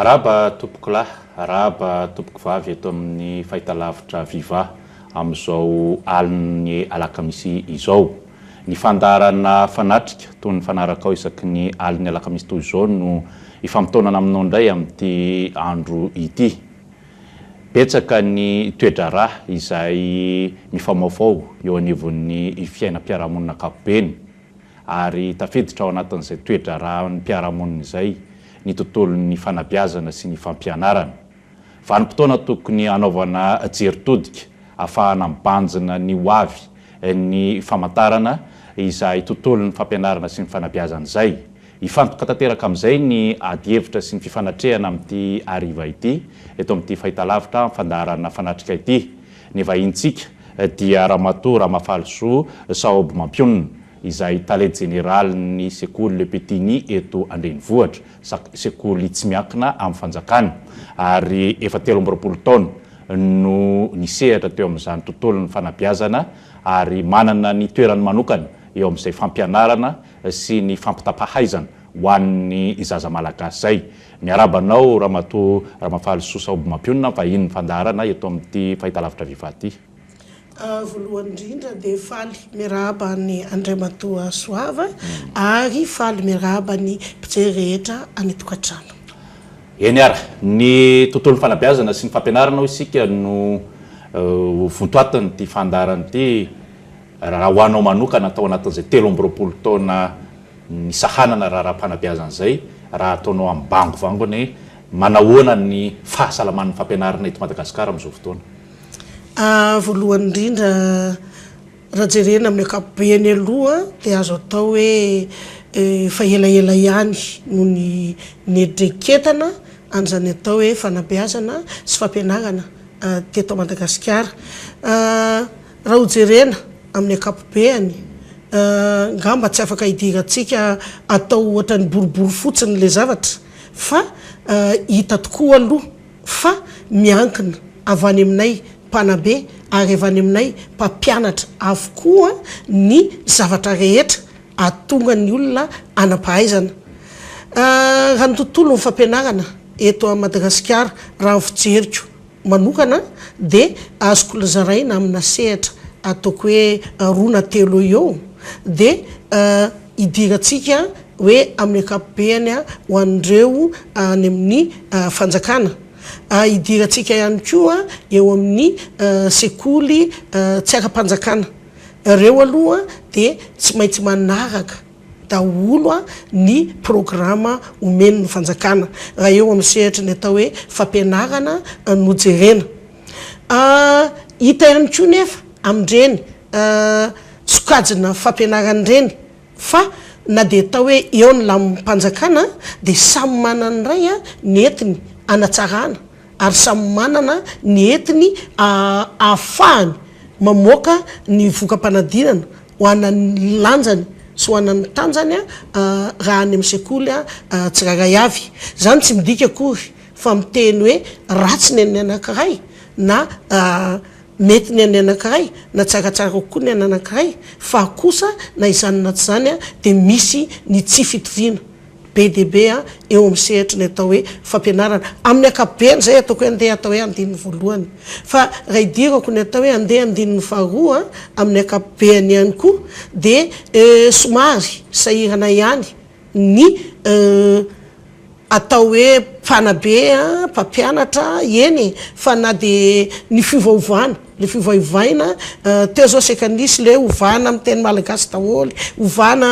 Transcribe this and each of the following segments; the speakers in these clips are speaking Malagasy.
Araba tompoko lahy, araba tompoko vavy eto amin'ny fahitalavitra Viva amin'izao aliny alakamisy izao. Ny fandarana fanatrika toy ny fanaraka ao isaky ny aliny alakamisy toy izao no ifampitonana aminao indray amin'ity andro ity. Betsaka ny toedrarà izay mifamaofao eo anivon'ny fiainam-piarahamonina ankapobeny ary tafiditra ao anatin'izay toedrarà ny mpiarahamonina izay ny tontolon'ny fanabeazana sy ny fampianarana. Vanim-potoana tokony anaovana jeritodika ahafahana mibanjina ny hoavy ny famantarana izay tontolon'ny fampianarana sy ny fanabeazana izay. Ifantoka tanteraka amin'izay ny ady hevitra sy ny fifanatrehana amin'ity hariva ity eto amin'ity fahitalavitra fandarana fanatrika ity. Ny vahintsika dia Ramatoa Ramafalosoa Saoby Mampionina izay talent général ny sekoly Le Petini eto Andrenivohitra, sekoly tsy miankina amin'ny fanjakana ary efa 13 taona no nisehatra teo amin'izany tontolon'ny fanabeazana ary manana ny toerany manokana eo amin'izay fampianarana sy ny fampitapahaizana ho an'ny zaza malagasy zay. Miarabanao Ramatoa Ramafalosoa Saoby Mampionina vahiny fandarana eto amin'ity fahitalavitra Viva ity. Voalohany indrindra dia faly miarahaba ny Andriamatoa Soava ary faly miarahaba ny mpijery rehetra any tokantrano. Eny ara, ny tontolon'ny fanabeazana sy ny fampianarana isika no vontoatiny ity fandarana ity raha ho anao manokana atao anatin'izay 13 taona ny sahanana raha-panabeazana izay raha ataonao amin'ny bango vangony manahoana ny fahasalaman'ny fampianarana eto Madagasikara amin'izao fotoana. Voalohany indrindra raha jerena amin'ny ankapobeny aloha dia azo atao hoe fa elaela ihany no ny edreketana an'izany atao hoe fanabeazana sy fampianarana teto Madagasikara. Raha ho jerena amin'ny ankapobeny ngamba tsy afaka hidirantsika atao ohatra ny boribory fotsiny le zavatra fa hita tokoa aloha fa miankina avy any aminay mpanabe ary avy any aminay mpampianatra avokoa ny zavatra rehetra atonga ny olona anampahaizana. Raha ny tontolo ny fampianarana eto a Madagasikara raha ny fijeriko manokana dia azoko lazaraina amina sehatra ataoko hoe 2 eo dia hidirantsika hoe amin'ny ankapobeny ho an'ireo any amin'ny fanjakana. Hidirantsika ihany koa eo amin'ny sekoly tsy ara-panjakana. Ireo aloha dia tsy maintsy manaraka daholo ny programa omen'ny fanjakana raha eo amin'ny sehatra ny atao hoe fampianarana no jerena. Hita ihany koa nefa amin'ireny sokajina fampianarana ireny fa na dia atao hoe eo ny lamin'mpanjakana dia samy manana iray ny entiny anatsarana ary samy manana ny entiny ahafahany mamoaka ny vokam-panadinana ho anany lanjany sy ho anany tanjany raha any amin'ny sekoly tsiraray avy. Zany tsy midika akory fa miteny hoe ratsy ny anankiray na mety ny anankiray na tsaratsara kokoa ny anankiray fa kosa na izany na tsy zany dia misy ny tsy fitoviana be dia be eo amin'ny sehatra ny atao hoe fampianarana. Amin'ny ankapobeny zay ataoko hoe andeha atao hoe andininy voalohany fa raha hidirako ny atao hoe andeha andininy faharoa amin'ny ankapobeny ihany koa dia somary sahirana ihany ny atao hoe mpanabe mpampianatra eny fa na dia ny fivaovana le fivaovaina teo zao sekanisy le ovana amin'ny teny malagasy daholo ovana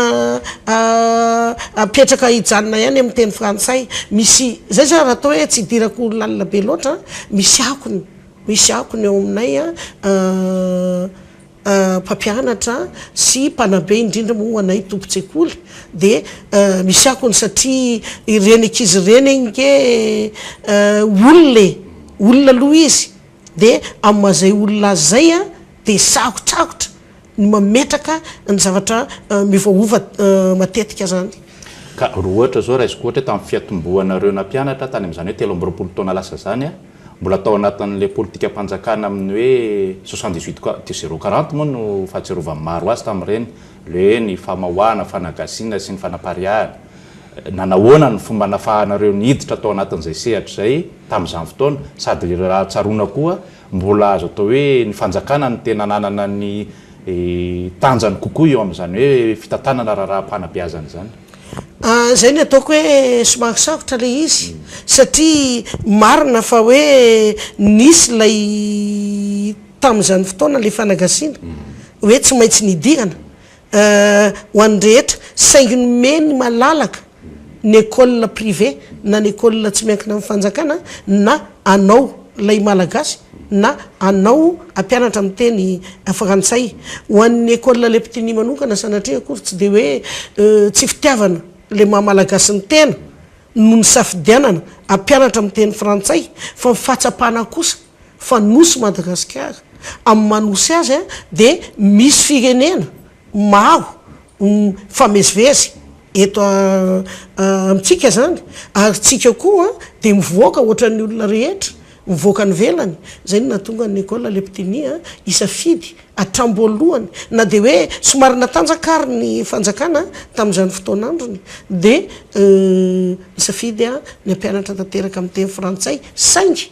apetraka hijanona ihany amin'ny teny frantsay misy zay zany raha atao hoe tsy hidirako lalina be loatra misy akony eo aminay mpampianatra sy mpanabe indrindra moa anay tompo-tsekoly dia misy akony satria ireny ankizy ireny nke olona aloha izy dia amin'izay olona zay dia sakotrakotra ny mametraka ny zavatra mivaova matetika zany. Ka roa ohatra zao raha izy ohatra tamin'ny fiatomboanareo na mpianatra tany amin'izany hoe 13 taona lasa zany mbola tao anatin'le politika mpanjakana amin'ny hoe 78-040 moa no fahatserovany maro azy tamin'ireny le ny famahoana fanagasiana sy ny fanapariahana nanahoana ny fomba nafahanareo niditra atao anatin'izay sehatra zay tamin'izany fotoana sady raha tsaroana koa mbola azo atao hoe ny fanjakana ny tena nanana ny tanjany kokoa eo amin'izany hoe fitantanana raha-panabeazana zany. Zay ny ataoko hoe somary sarotra le izy satria marina fa hoe nisy lay tamin'izany fotoana le fanagasiana hoe tsy maintsy nidirana ho an'ny rehetra saingy nomeny malalaka ny école privé na ny école tsy miankina amin'ny fanjakana na anao lay malagasy na anao ampianatra amin'ny teny frantsay ho an'ny école le petini manokana sanatria akory tsy de hoe tsy fitiavana le mahamalagasy ny tena no ny safidianana ampianatra amin'ny teny frantsay fa mifatsapana kosa fa nosy Madagasikara amin'ny manosy azy de misy firenena maro famezivezy eto amintsika zany ary tsika koa de mivoaka ohatran'ny olona rehetra mivoaka ny velany zay no natonga ny école le petini isafidy atramboalohany na de hoe somary natanjakary ny fanjakana tamin'izany fotoanandrony de isafidy ny ampianatra tanteraka amin'ny teny frantsay saingy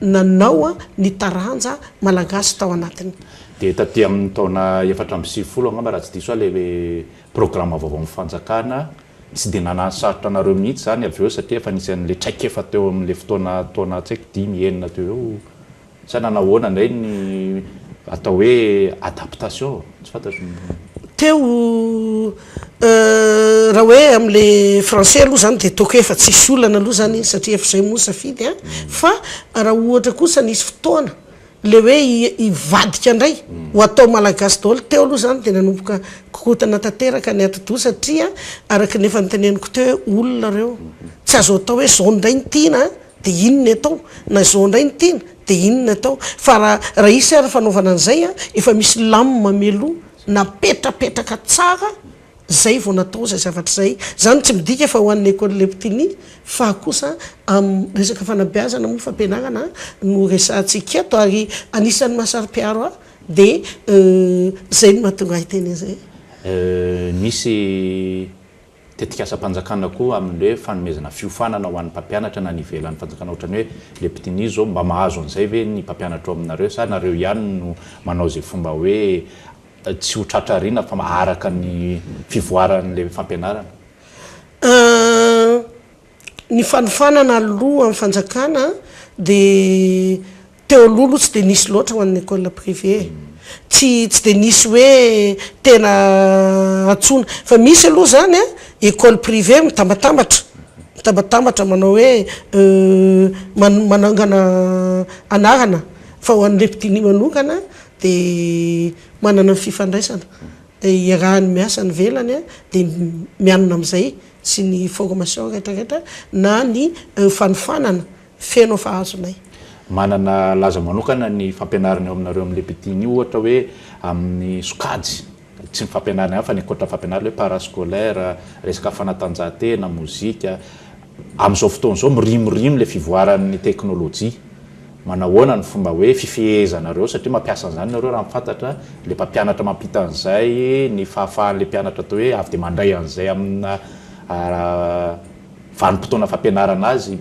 nanao ny taranja malagasy tao anatiny. De taty amin'ny taona 470 angamba raha tsy diso le programme vaovao amin'ny fanjakana tsy de nanasarotra anareo mihitsy zany avy eo satria efa nisy an'le traikefa teo amin'le fotoana taona tsy haiko 10 enina teo eo sa nanahoana ndray ny atao hoe adaptation tsy fantatro teo raha hoe am'le français aloha zany de toko efa tsisy olana aloha zany satria efa zay moa safidy fa raha ohatra kosa nisy fotoana le hoe ivadika ndray ho atao malagasy daholo teo aloha zany de nanomboka kokotana tanteraka ny atodo satria araka nefa niteneniko teo hoe olona reo tsy azo atao hoe zao ndray ny tiana de inona atao na zao ndray ny tiana de inona atao fa raha isy ary fanaovana an'izay efa misy lamina melo napetrapetraka tsara zay vao natao zay zavatra zay zany tsy midika fa ho an'ny école le petini fa kosa resaka fanabeazana moa fampianarana no resantsika eto ary anisan'ny mahasary-piaro de zay no mahatonga hiteny zay. Misy tetikasa-panjakana koa amin'ny hoe fanomezana fiofanana ho an'ny mpampianatra na nivelan'ny fanjakana ohatrany hoe le petini zao mba mahazo an'izay ve ny mpampianatra aminareo sa nareo ihany no manao zay fomba hoe tsy ho tratrarina fa maharaka ny fivoaran'le fampianarana. Ny fanofanana aloha amin'ny fanjakana de teo aloha tsy de nisy loatra ho an'ny école privé tsy de nisy hoe tena atsona fa misy aloha zany école privé mitambatambatra manao hoe manangana anarana fa ho an'le petini manokana de manana fifandraisana iarahany miasa ny velany de mianona amin'izay sy ny formation rehetrarehetra na ny fanofanana feno fahazonay. Manana laza manokana ny fampianarana eo aminareo amin'le petini ohatra hoe amin'ny sokajy tsy ny fampianarana ihany fa ny ankoatra fampianarana hoe parascolaire resaka fanatanjahantena mozika amin'izao fotoana izao mirimorimo le fivoaran'ny teknôlôjia manahoana ny fomba hoe fifehezanareo satria mampiasa an'izany nareo raha mifantatra le mpampianatra mampita an'izay ny fahafahan'le mpianatra atao hoe avy de mandray an'izay amina vanim-potoana fampianarana azy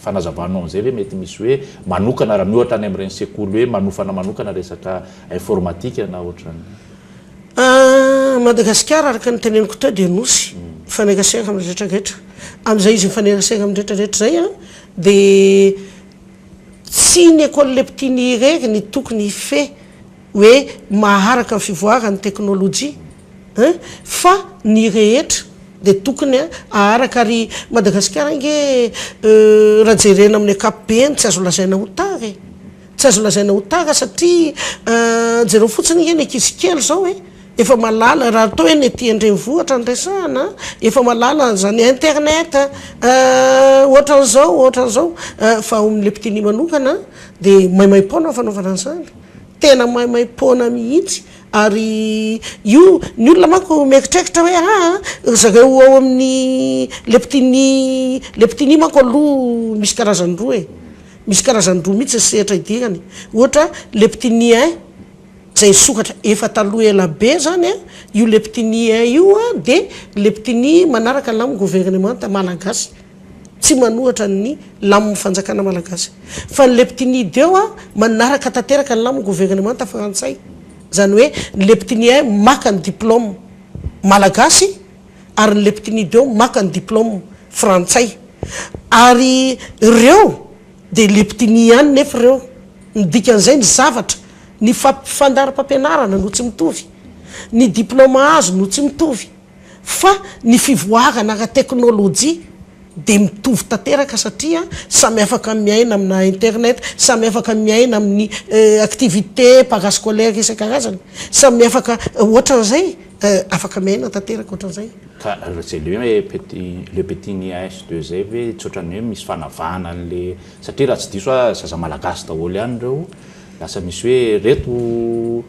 fanazavanao an'izay hoe mety misy hoe manokana raha miohatra any amin'ireny sekoly hoe manofana manokana resaka informatika na ohatrany. Madagasikara araka ny teneniko teo de nosy fanerasera amin'ny rehetrarehetra amin'izay izy mifanerasera amin'ny rehetrarehetra zay de tsy ny école le petini rery ny tokony fe hoe maharaka ny fivoarany teknôlôjia fa ny rehetra de tokony aharaka ary Madagasikara inge raha jerena amin'ny ankapobeny tsy azo lazaina ho tara tsy azo lazaina ho tara satria jereo fotsiny inge ny ankizy kely zao efa malala raha atao hoe ny aty andrenivohitra ny resahana efa malala zany internet ohatran'izao fa amin'le petini manokana de maimaim-pona fanaovana an'izany tena maimaim-pona mihitsy ary io ny olona manko mieritreritra hoe zareo ao amin'ny le petini manko aloha misy karazany roa misy karazany roa mihitsy sehatra idirany ohatra le petini zay sokatra efa taloha elabe zany a io leptini io a de leptini manaraka lamy gouvernement malagasy tsy manohatra ny lamy fanjakana malagasy fa ny leptini deo a manaraka tanteraka ny lamy gouvernement frantsay zany hoe leptini maka ny diplôme malagasy ary ny leptini deo maka ny diplôme frantsay ary reo de leptini ihany nefa reo nidikan'izay ny zavatra ny fandara-pampianarana no tsy mitovy ny diplôme azo no tsy mitovy fa ny fivoarana ara-teknôlôjia de mitovy tanteraka satria samy afaka miaina amina internet samy afaka miaina amin'ny activité parascolaire isan-karazany samy afaka ohatran'izay afaka miaina tanteraka ohatran'izay ka zay le hoe le petit nias de zay hoe tsotrany hoe misy fanavana an'le satria raha tsy diso a zaza malagasy daholo ihany reo lasa misy hoe reto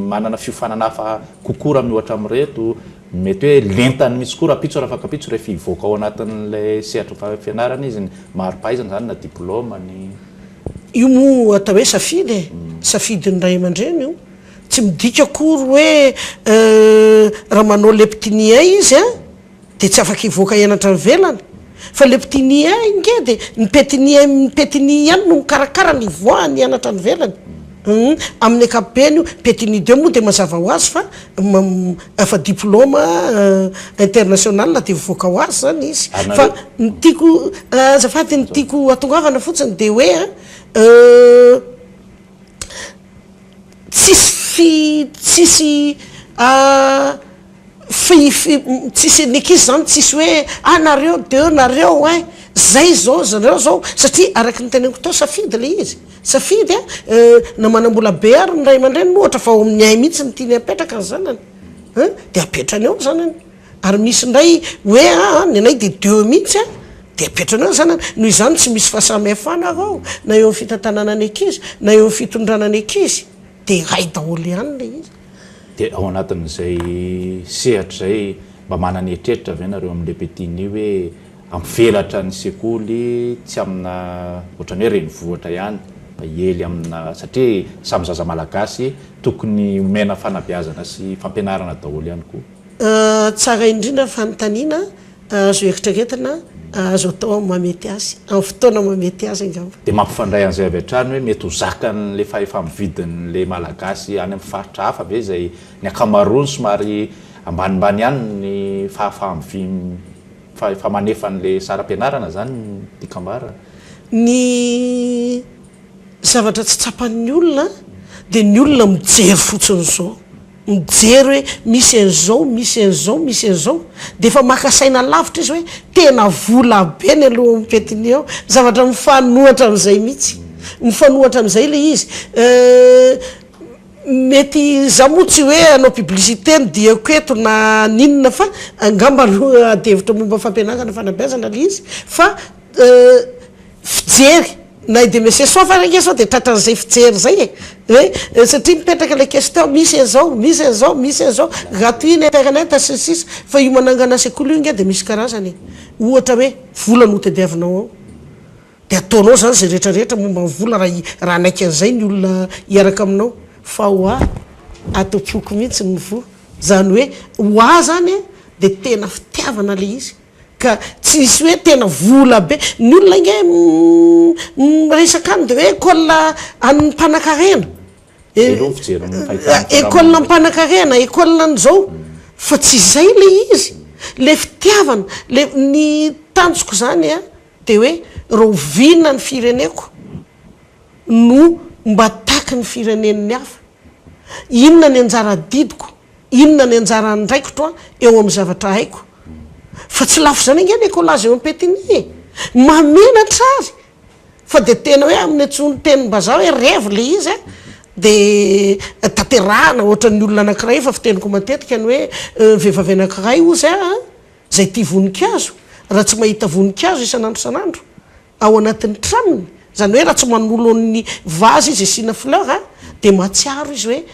manana fiofananafa kokora miohatra am'reto mety hoe lentany misy koa raha pitso raha afaka pitso rehefa ivoaka ao anatin'le sehatra fianarana izy maro-pahaizana zany na diplômany io mo atao hoe safidy safidy ny ray aman-dreny io tsy midika akory hoe raha manao leptinia izy a de tsy afaka ivoaka ianatra velany fa leptinia inge de nypetini ihany no mikarakara ny voany ianatra ny velany amin'ny akapobeny io petini de moa de mazava ho azy fa diplôme international de mivoaka ho azy zany izy fa nytiako azafady ny tiako atongavana fotsiny de hoe tsisy tsisy nikisy zany tsisy hoe nareo de nareo zay zao zareo zao satria araky ny teneniko tao safidy le izy safidy na manambola be ary ny ray aman-dreny ohatra fa ao amin'ny ay mihitsy ny tiany apetraka ny zanany de apetrany eo zanany ary misy ndray hoe ny anay de 2 mihitsy de apetrany eo zanany noho izany tsy misy fahasamihafana ao na eo amin'ny fitantanana ny ankizy na eo amin'ny fitondrana ny ankizy de ray daholo ihany le izy de ao anatin'izay sehatra zay mba manany etreritra avy nareo amin'ny lepetiny hoe amvelatra ny sekoly tsy amina ohatrany hoe renivohatra ihany mba ely amina satria samy zaza malagasy tokony omena fanabeazana sy fampianarana daholo ihany koa tsara indrindra fanontaniana azo ekitreretina azo atao mamety azy amin'ny fotoana mamety azy angamba de mampifandray an'izay avy hatrany hoe mety ho zakany le fahefa mividin'le malagasy any amin'ny faritra hafa ve zay ny akamarony somary ambanimbany ihany ny famanefan'le saram-pianarana zany dikambara ny zavatra tsy tsapan'ny olona de ny olona mijery fotsiny zao mijery hoe misy an'izao misy an'izao misy an'izao de efa makasaina lavitra izy hoe tena vola be ny aloha mipetiny eo zavatra mifanohatra am'izay mihitsy mifanohatra am'izay le izy mety za moa tsy hoe anao publicité ny diako eto na ninona fa angamba aloha adevitra momba fampianarana fanabeazana le izy fa fijery na de monsieur sofa reke sao de tratran'izay fijery zay hoe satria mipetraka le question misy an'izao misy an'izao misy an'izao gratuit ny internet sisy fa io manangana sekoly io inge de misy karazany ohatra hoe vola no tediavinao ao de ataonao zany zay rehetrarehetra momba vola raha naiky an'izay ny olona hiaraka aminao fa hoa atopoko mihitsy ny vo zany hoe hoa zany de tena fitiavana le izy ka tsisy hoe tena vola be ny olona inge resaka any de hoe école any mpanakarena école mpanakarena école an'izao fa tsy zay le izy le fitiavana le ny tanjoko zany de hoe rovina ny fireneko no mba taky ny firenen'ny hafa inona ny anjara didiko inona ny anjara ndraikitro eo amin'ny zavatra haiko fa tsy lafo zany inge ny écolazy eo ampetiny mamenatra azy fa de tena hoe amin'ny antsony tenim-bazaha hoe rêve le izy de tanterahana ohatran'ny olona anankiray fa fiteniko matetika ny hoe vehivavy anankiray ozy zay tia voninkazo raha tsy mahita voninkazo isan'andro san'andro ao anatin'ny tranony zany hoe raha tsy manolo ny vazy izy asina fleur de matsiaro izy hoe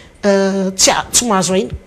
tsy mahazo aina